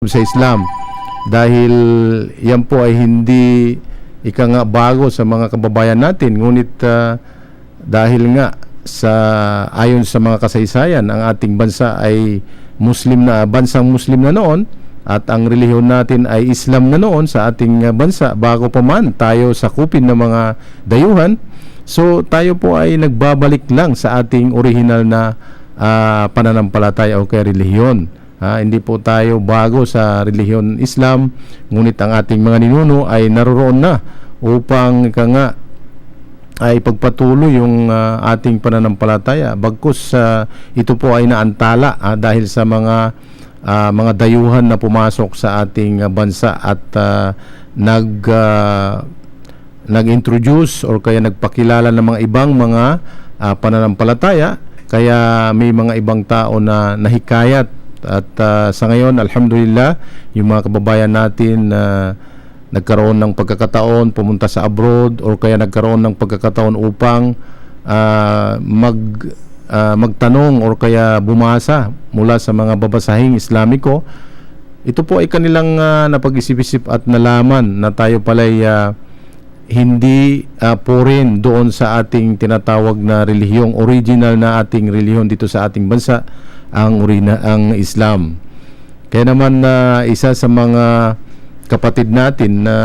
sa Islam, dahil yan po ay hindi nga bago sa mga kababayan natin, ngunit dahil nga ayon sa mga kasaysayan, ang ating bansa ay bansang Muslim na noon, at ang relihiyon natin ay Islam na noon sa ating bansa bago pa man tayo sakupin ng mga dayuhan. So tayo po ay nagbabalik lang sa ating original na pananampalataya o kaya relihiyon. Hindi po tayo bago sa relihiyon Islam, ngunit ang ating mga ninuno ay naroroon na upang ay pagpatuloy yung ating pananampalataya, bagkus ito po ay naantala dahil sa mga dayuhan na pumasok sa ating bansa at nag-introduce or kaya nagpakilala ng mga ibang mga pananampalataya, kaya may mga ibang tao na nahikayat. At sa ngayon, alhamdulillah, yung mga kababayan natin nagkaroon ng pagkakataon pumunta sa abroad, or kaya nagkaroon ng pagkakataon upang magtanong or kaya bumasa mula sa mga babasahing Islamiko. Ito po ay kanilang napag-isip-isip at nalaman na tayo pala'y hindi foreign doon sa ating tinatawag na relihiyong original na ating relihiyon dito sa ating bansa, ang Islam. Kaya naman isa sa mga kapatid natin na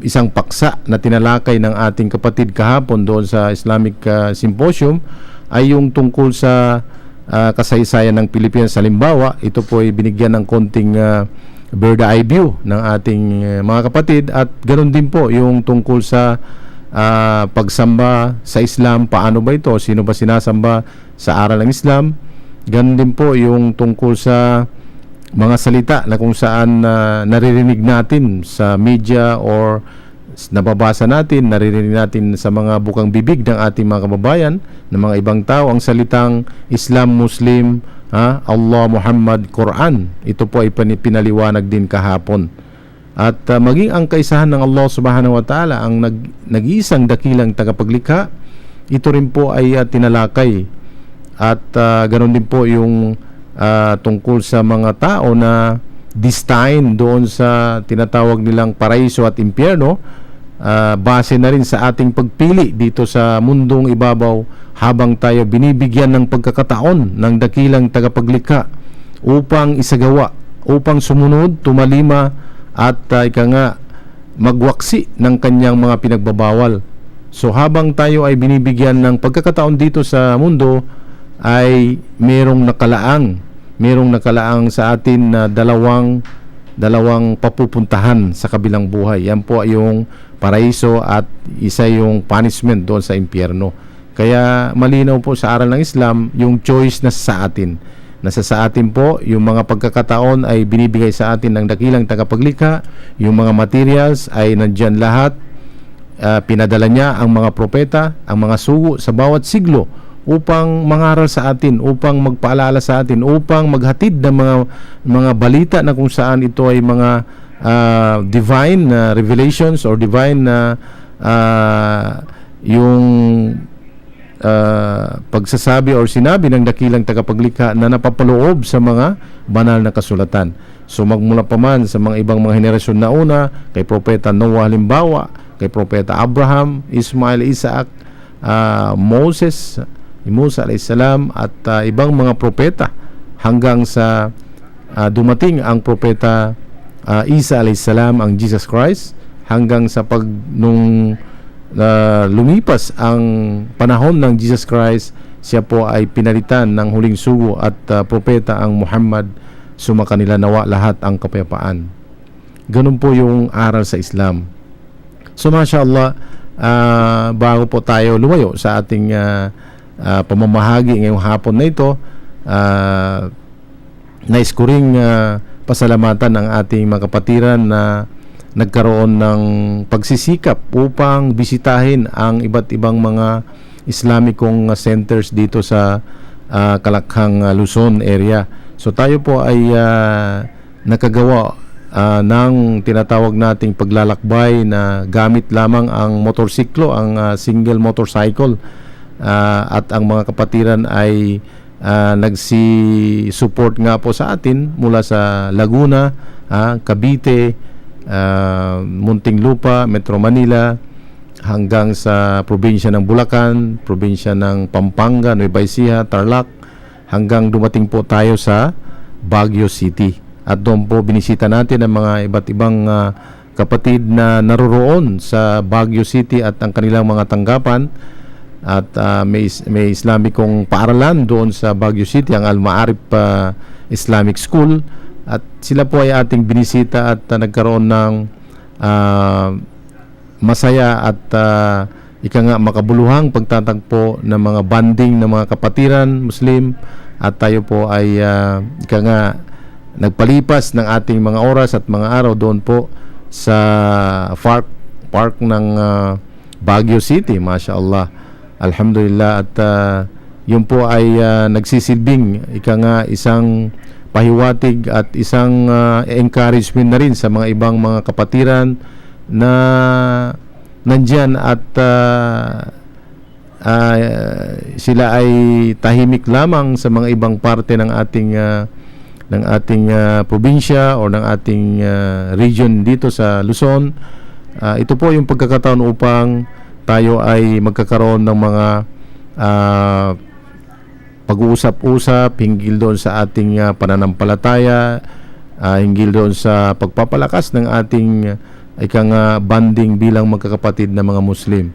isang paksa na tinalakay ng ating kapatid kahapon doon sa Islamic Symposium ay yung tungkol sa kasaysayan ng Pilipinas. Halimbawa, ito po ay binigyan ng konting bird eye view ng ating mga kapatid, at ganoon din po yung tungkol sa pagsamba sa Islam. Paano ba ito? Sino ba sinasamba sa aral ng Islam? Ganoon din po yung tungkol sa mga salita na kung saan naririnig natin sa media or nababasa natin, naririnig natin sa mga bukang bibig ng ating mga kababayan, ng mga ibang tao, ang salitang Islam, Muslim, Allah, Muhammad, Quran. Ito po ay pinaliwanag din kahapon. At maging ang kaisahan ng Allah subhanahu wa ta'ala, ang nag-iisang dakilang tagapaglikha, ito rin po ay tinalakay. At ganoon din po yung tungkol sa mga tao na destined doon sa tinatawag nilang paraiso at impyerno, base na rin sa ating pagpili dito sa mundong ibabaw, habang tayo binibigyan ng pagkakataon ng dakilang tagapaglikha upang isagawa, upang sumunod, tumalima at magwaksi ng kanyang mga pinagbabawal. So habang tayo ay binibigyan ng pagkakataon dito sa mundo, ay merong nakalaang sa atin na dalawang papupuntahan sa kabilang buhay. Yan po yung paraiso at isa yung punishment doon sa impyerno. Kaya malinaw po sa aral ng Islam yung choice na sa atin. Nasa sa atin po, yung mga pagkakataon ay binibigay sa atin ng dakilang tagapaglikha. Yung mga materials ay nandyan lahat. Pinadala niya ang mga propeta, ang mga sugo sa bawat siglo upang mangaral sa atin, upang magpaalala sa atin, upang maghatid ng mga balita na kung saan ito ay mga divine revelations or divine yung pagsasabi or sinabi ng dakilang tagapaglikha na napapaloob sa mga banal na kasulatan. So magmula pa man sa mga ibang mga henerasyon na una, kay Propeta Noah halimbawa, kay Propeta Abraham, Ismail, Isaac, Moses, Musa alayhis salam, at ibang mga propeta, hanggang sa dumating ang Propeta Isa alayhis salam, ang Jesus Christ, hanggang sa nung lumipas ang panahon ng Jesus Christ, siya po ay pinalitan ng huling sugo at propeta ang Muhammad, sumakanila nawa lahat ang kapayapaan. Ganun po yung aral sa Islam. So mashallah, bago po tayo lumayo sa ating pamamahagi ngayong hapon na ito, nais ko ring pasalamatan ang ating mga kapatiran na nagkaroon ng pagsisikap upang bisitahin ang iba't ibang mga Islamikong centers dito sa Kalakhang, Luzon area. So tayo po ay nakagawa ng tinatawag nating paglalakbay na gamit lamang ang motorsiklo, ang single motorcycle, at ang mga kapatiran ay nagsi-support nga po sa atin mula sa Laguna, Cavite, Muntinlupa, Metro Manila, hanggang sa probinsya ng Bulacan, probinsya ng Pampanga, Nueva Ecija, Tarlac, hanggang dumating po tayo sa Baguio City. At doon po binisita natin ang mga iba't ibang kapatid na naroroon sa Baguio City at ang kanilang mga tanggapan. At may Islamikong paaralan doon sa Baguio City, ang Al-Ma'arif Islamic School. At sila po ay ating binisita at nagkaroon ng masaya at makabuluhang pagtatagpo ng mga banding ng mga kapatiran Muslim. At tayo po ay nagpalipas ng ating mga oras at mga araw doon po sa park ng Baguio City. Masya Allah, alhamdulillah. At yun po ay nagsisilbing isang pahiwatig at isang encouragement na rin sa mga ibang mga kapatiran na nandyan at sila ay tahimik lamang sa mga ibang parte ng ating probinsya o ng ating region dito sa Luzon. Ito po yung pagkakataon upang tayo ay magkakaroon ng mga pag-uusap-usap hinggil doon sa ating pananampalataya, hinggil doon sa pagpapalakas ng ating banding bilang magkakapatid na mga Muslim.